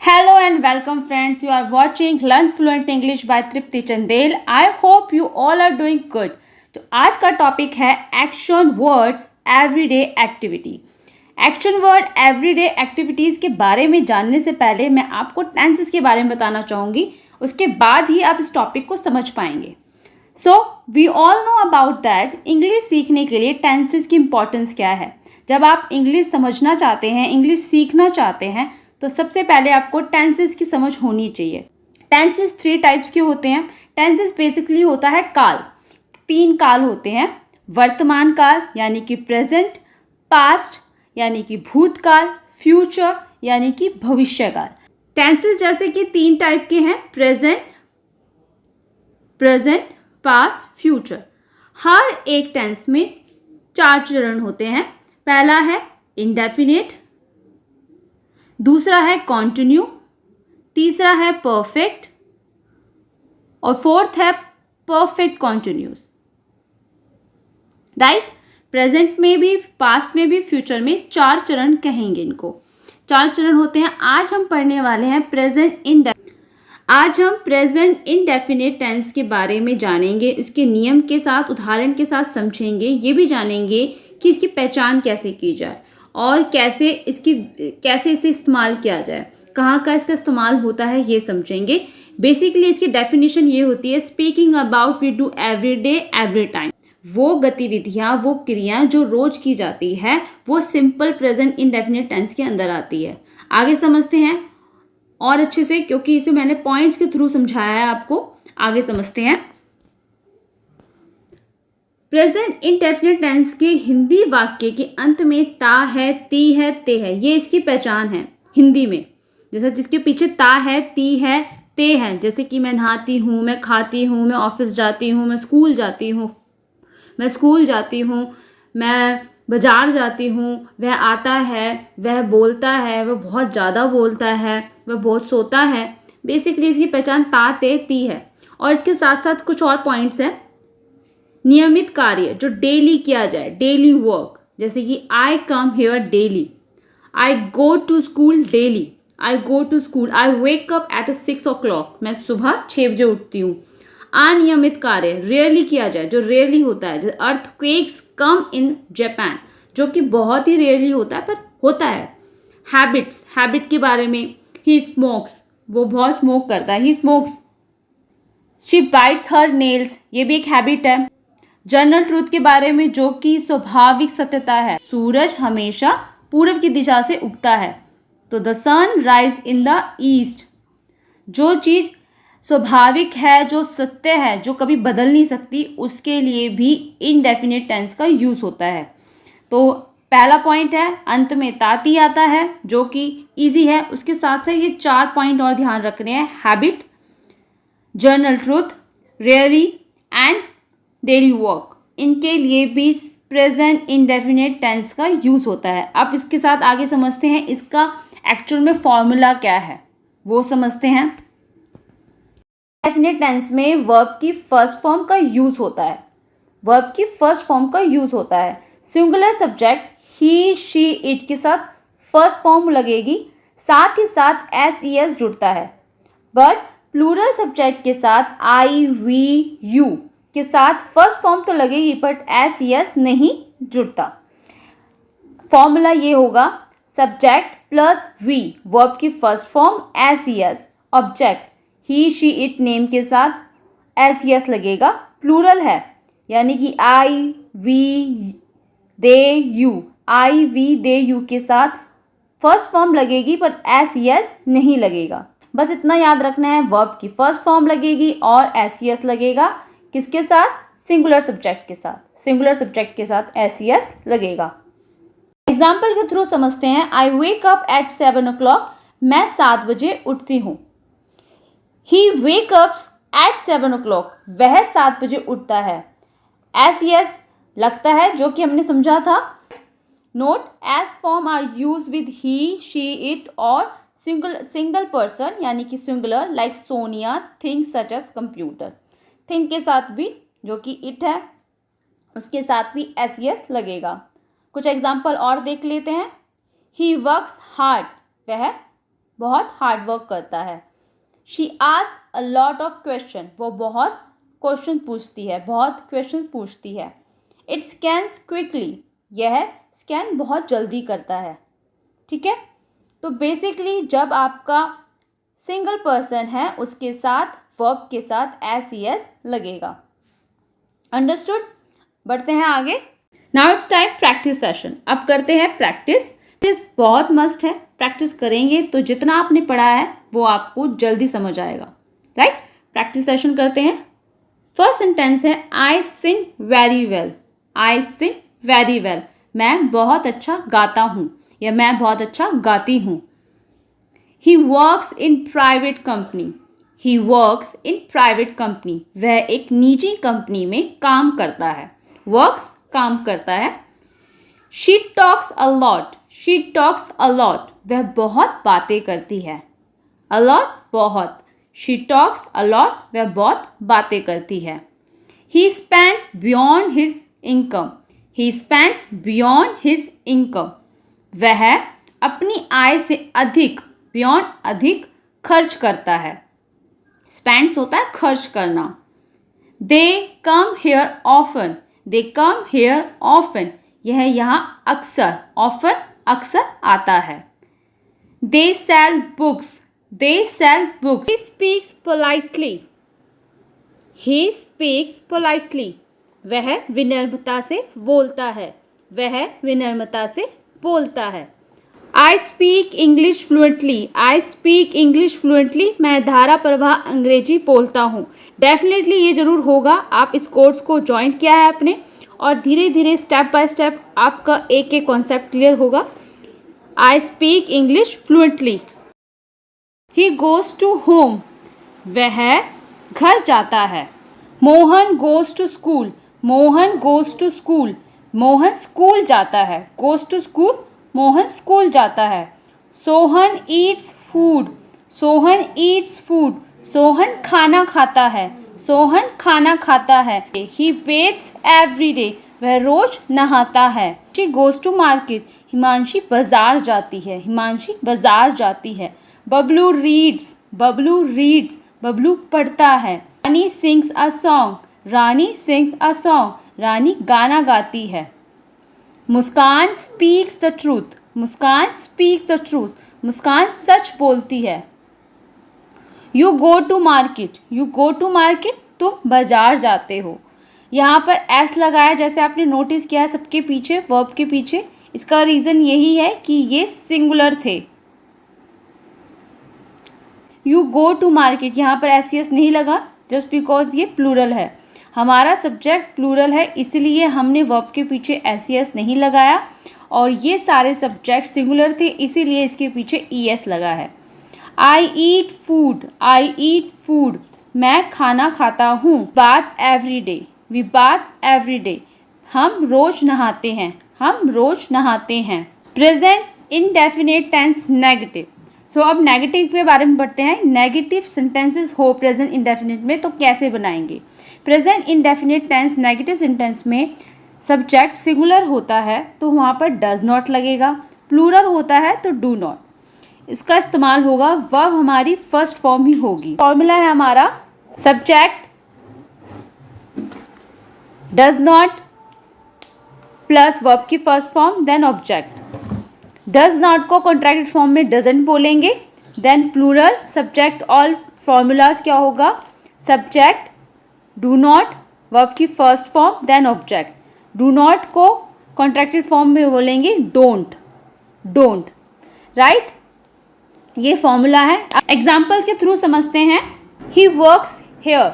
Hello and welcome friends. You are watching Learn Fluent English by Tripti Chandel. I hope you all are doing good. तो आज का topic है action words everyday activity. Action word everyday activities के बारे में जानने से पहले मैं आपको टेंसेस के बारे में बताना चाहूँगी, उसके बाद ही आप इस टॉपिक को समझ पाएंगे। So we all know about that English सीखने के लिए टेंसेस की इम्पोर्टेंस क्या है। जब आप इंग्लिश समझना चाहते हैं, इंग्लिश सीखना चाहते हैं, तो सबसे पहले आपको टेंसेस की समझ होनी चाहिए। टेंसेस 3 टाइप्स के होते हैं। टेंसेस बेसिकली होता है काल। 3 काल होते हैं, वर्तमान काल यानी कि प्रेजेंट, पास्ट यानी कि भूतकाल, फ्यूचर यानी कि भविष्यकाल। टेंसेस जैसे कि 3 टाइप के हैं, प्रेजेंट, पास्ट, फ्यूचर। हर एक टेंस में 4 चरण होते हैं। पहला है इंडेफिनिट, दूसरा है कॉन्टिन्यू, तीसरा है परफेक्ट और फोर्थ है परफेक्ट कॉन्टिन्यूस। राइट। प्रेजेंट में भी, पास्ट में भी, फ्यूचर में 4 चरण कहेंगे इनको। 4 चरण होते हैं। आज हम पढ़ने वाले हैं प्रेजेंट इंडेफिनिट टेंस के बारे में जानेंगे, इसके नियम के साथ, उदाहरण के साथ समझेंगे। ये भी जानेंगे कि इसकी पहचान कैसे की जाए और कैसे इसे इस्तेमाल किया जाए, कहाँ का इसका इस्तेमाल होता है, ये समझेंगे। बेसिकली इसकी डेफिनेशन ये होती है, speaking about we do every day every time. वो गतिविधियाँ, वो क्रियाएं जो रोज की जाती है, वो सिंपल प्रेजेंट इंडेफिनिट टेंस के अंदर आती है। आगे समझते हैं और अच्छे से, क्योंकि इसे मैंने पॉइंट्स के थ्रू समझाया है आपको। आगे समझते हैं। प्रेजेंट इंडेफिनिट टेंस के हिंदी वाक्य के अंत में ता है, ती है, ते है, ये इसकी पहचान है हिंदी में। जैसे जिसके पीछे ता है, ती है, ते है, जैसे कि मैं नहाती हूँ, मैं खाती हूँ, मैं ऑफिस जाती हूँ, मैं स्कूल जाती हूँ, मैं बाजार जाती हूँ, वह आता है, वह बोलता है, वह बहुत ज़्यादा बोलता है, वह बहुत सोता है। बेसिकली इसकी पहचान ता, ते, ती है। और इसके साथ साथ कुछ और पॉइंट्स हैं। नियमित कार्य जो डेली किया जाए, डेली वर्क, जैसे कि I come here daily, I go to school daily, I go to school, I wake up at 6 o'clock, मैं सुबह 6 बजे उठती हूँ। अनियमित कार्य रेयरली किया जाए, जो रेयरली होता है, जैसे अर्थक्वेक्स कम इन जापान, जो कि बहुत ही रेयरली होता है पर होता है। हैबिट्स, हैबिट के बारे में, ही स्मोक्स, वो बहुत स्मोक करता है, he smokes. She bites her nails, ये भी एक हैबिट है। जनरल ट्रूथ के बारे में, जो कि स्वाभाविक सत्यता है, सूरज हमेशा पूर्व की दिशा से उगता है, तो the sun rise in the east. जो चीज़ स्वाभाविक है, जो सत्य है, जो कभी बदल नहीं सकती, उसके लिए भी इनडेफिनिट टेंस का यूज होता है। तो पहला पॉइंट है, अंत में ताती आता है, जो कि इजी है। उसके साथ साथ ये 4 पॉइंट और ध्यान रखने हैं, habit, general truth, really and daily work. इनके लिए भी प्रेजेंट इंडेफिनिट टेंस का यूज होता है। अब इसके साथ आगे समझते हैं इसका एक्चुअल में फॉर्मूला क्या है, वो समझते हैं। इंडेफिनिट टेंस में वर्ब की फर्स्ट फॉर्म का यूज होता है। Singular subject he, she, it के साथ फर्स्ट फॉर्म लगेगी, साथ ही साथ एस जुड़ता है। बट प्लूरल सब्जेक्ट के साथ आई, वी, यू के साथ फर्स्ट फॉर्म तो लगेगी, बट एस नहीं जुड़ता। फॉर्मूला ये होगा, सब्जेक्ट प्लस वी, वर्ब की first form s, object he, she, it, name के साथ एस लगेगा, प्लूरल है, यानी कि I, we, they, you. I, we, they, you के साथ फर्स्ट फॉर्म लगेगी, बट एस नहीं लगेगा। बस इतना याद रखना है, वर्ब की फर्स्ट फॉर्म लगेगी और एस लगेगा। किसके साथ? सिंगुलर सब्जेक्ट के साथ एस लगेगा। एग्जाम्पल के थ्रू समझते हैं। I wake up at 7 o'clock, मैं 7 बजे उठती हूँ। ही वेक अप्स एट 7 o'clock, वह 7 बजे उठता है। एस लगता है, जो कि हमने समझा था। Note, s form are use with he, she, it और सिंगल पर्सन यानी कि singular, like Sonia, thing such as computer. Think के साथ भी, जो कि इट है, उसके साथ भी एस लगेगा। कुछ एग्जाम्पल और देख लेते हैं। ही वर्क्स हार्ड, वह बहुत हार्ड वर्क करता है। She ask a lot of question, वो बहुत क्वेश्चन पूछती है, बहुत क्वेश्चन पूछती है। इट स्कैन्स क्विकली, यह स्कैन बहुत जल्दी करता है। ठीक है, तो बेसिकली जब आपका सिंगल पर्सन है उसके साथ वर्ब के साथ एस ई एस लगेगा। अंडरस्टूड? बढ़ते हैं आगे। Now it's time practice session. अब करते हैं प्रैक्टिस। प्रैक्टिस बहुत मस्ट है, प्रैक्टिस करेंगे तो जितना आपने पढ़ा है वो आपको जल्दी समझ आएगा। राइट, प्रैक्टिस सेशन करते हैं। फर्स्ट सेंटेंस है आई सिंग वेरी वेल। आई सिंग वेरी वेल, मैं बहुत अच्छा गाता हूँ या मैं बहुत अच्छा गाती हूँ। He works in private company. He works in private company, वह एक निजी कंपनी में काम करता है। वर्क्स, काम करता है। She talks a lot. She talks a lot, वह बहुत बातें करती है। अ लॉट, बहुत। शी टॉक्स अ लॉट, वह बहुत बातें करती है। He spends beyond his income. He spends beyond his income, वह अपनी आय से अधिक, बियॉन्ड अधिक खर्च करता है। स्पेंड्स होता है खर्च करना। They come here often. They come here often, यह यहाँ अक्सर, ऑफन अक्सर आता है। They sell books. They sell books. He speaks politely. He speaks politely, वह विनम्रता से बोलता है। वह विनम्रता से बोलता है। आई स्पीक इंग्लिश फ्लुएंटली। आई स्पीक इंग्लिश फ्लुएंटली, मैं धारा प्रवाह अंग्रेजी बोलता हूँ। डेफिनेटली ये ज़रूर होगा, आप इस कोर्स को ज्वाइन किया है अपने और धीरे धीरे स्टेप बाय स्टेप आपका एक एक कॉन्सेप्ट क्लियर होगा। I speak English fluently. He goes to home, वह घर जाता है। Mohan goes to school. Mohan goes to school, Mohan school जाता है। Goes to school, Mohan school जाता है। Sohan eats food. Sohan eats food, Sohan खाना खाता है। सोहन खाना खाता है। ही बेथ्स एवरी डे, वह रोज नहाता है। She goes to market, Himanshi बाजार जाती है। हिमांशी बाजार जाती है। बबलू रीड्स। बबलू रीड्स, बबलू पढ़ता है। Rani sings a song. Rani sings a song, Rani गाना गाती है। Muskan speaks the truth. Muskan speaks the truth, Muskan सच बोलती है। You go to market. You go to market, तुम बाजार जाते हो। यहाँ पर एस लगाया, जैसे आपने नोटिस किया है सबके पीछे, वर्ब के पीछे। इसका रीज़न यही है कि ये सिंगुलर थे। यू गो टू मार्केट, यहाँ पर एस एस नहीं लगा जस्ट बिकॉज ये प्लूरल है। हमारा सब्जेक्ट प्लूरल है, इसलिए हमने वर्ब के पीछे एस एस नहीं लगाया और ये सारे सब्जेक्ट सिंगुलर थे, इसीलिए इसके पीछे ई एस लगा है। आई ईट फूड। आई ईट फूड, मैं खाना खाता हूँ। Bath every day. We bath every day, हम रोज नहाते हैं। हम रोज नहाते हैं। Present indefinite tense negative. So अब नेगेटिव के बारे में पढ़ते हैं। नेगेटिव सेंटेंसेस हो प्रेजेंट इंडेफिनिट में तो कैसे बनाएंगे। Present indefinite tense negative sentence में सब्जेक्ट सिंगुलर होता है तो वहाँ पर डज नॉट लगेगा। प्लूरल होता है तो डू नॉट, इसका इस्तेमाल होगा। वर्ब हमारी फर्स्ट फॉर्म ही होगी। फॉर्मूला है हमारा subject does not plus verb की first form then object. Does not को कॉन्ट्रैक्टेड फॉर्म में डजंट बोलेंगे, then plural subject all formulas क्या होगा, सब्जेक्ट डू नॉट वर्ब की first form then object. Do not को कॉन्ट्रैक्टेड फॉर्म में बोलेंगे डोंट। डोंट, राइट, ये फॉर्मूला है। एग्जाम्पल के थ्रू समझते हैं। ही वर्क्स हेयर,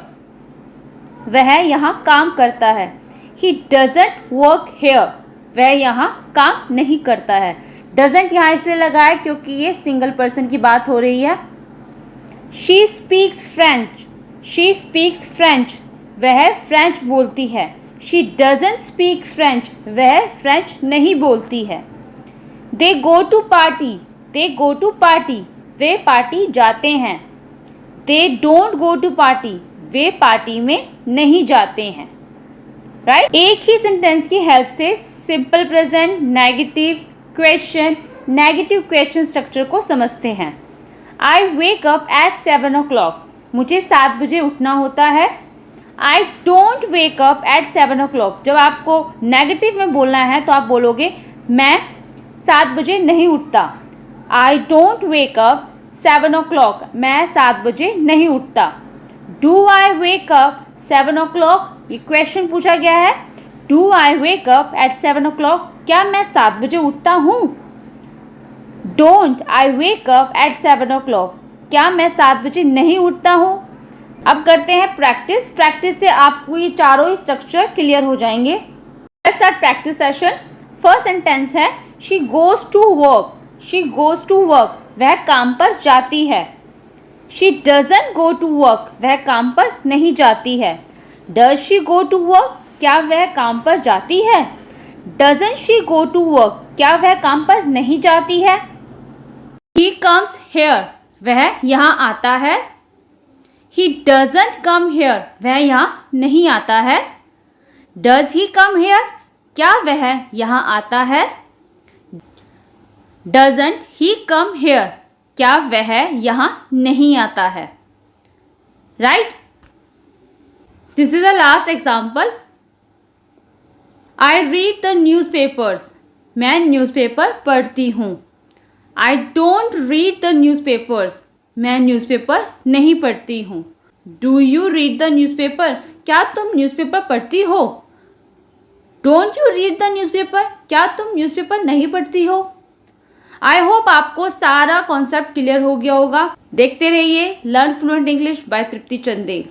वह यहाँ काम करता है। ही डजंट वर्क हेयर, वह यहाँ काम नहीं करता है। डजंट यहाँ इसलिए लगा है क्योंकि ये सिंगल पर्सन की बात हो रही है। She speaks French. She speaks French, वह फ्रेंच बोलती है। शी डजंट स्पीक फ्रेंच, वह फ्रेंच नहीं बोलती है। They go to party. They go to party, वे पार्टी जाते हैं। They don't go to party, वे पार्टी में नहीं जाते हैं। राइट, एक ही सेंटेंस की हेल्प से simple present, negative question, negative question structure को समझते हैं। I wake up at 7 o'clock. मुझे 7 बजे उठना होता है. I don't wake up at 7 o'clock. जब आपको नेगेटिव में बोलना है तो आप बोलोगे मैं 7 बजे नहीं उठता. I don't wake up 7 o'clock. मैं 7 बजे नहीं उठता. Do I wake up 7 o'clock. ये क्वेश्चन पूछा गया है. Do I wake up at 7 o'clock. क्या मैं 7 बजे उठता हूँ. Don't I wake up at 7 o'clock. क्या मैं 7 बजे नहीं उठता हूँ. अब करते हैं प्रैक्टिस. प्रैक्टिस से आपको ये चारों ही स्ट्रक्चर क्लियर हो जाएंगे. Let's start practice session. First sentence है she goes to work. She goes to work. वह काम पर जाती है. She doesn't go to work. वह काम पर नहीं जाती है. Does she go to work. क्या वह काम पर जाती है. Doesn't she go to work. क्या वह काम पर नहीं जाती है. He comes here. वह यहाँ आता है. He doesn't come here. वह यहाँ नहीं आता है. Does he come here. क्या वह यहाँ आता है. Doesn't he come here. क्या वह यहाँ नहीं आता है. Right. This is the last example. I read the news papers. मैं न्यूज़पेपर पढ़ती हूँ. I don't read the news papers. मैं न्यूज़पेपर नहीं पढ़ती हूँ. Do you read the newspaper. क्या तुम न्यूज़पेपर पढ़ती हो. Don't you read the newspaper. क्या तुम न्यूज़पेपर नहीं पढ़ती हो. आई होप आपको सारा कॉन्सेप्ट क्लियर हो गया होगा. देखते रहिए learn fluent English by Tripti Chandel.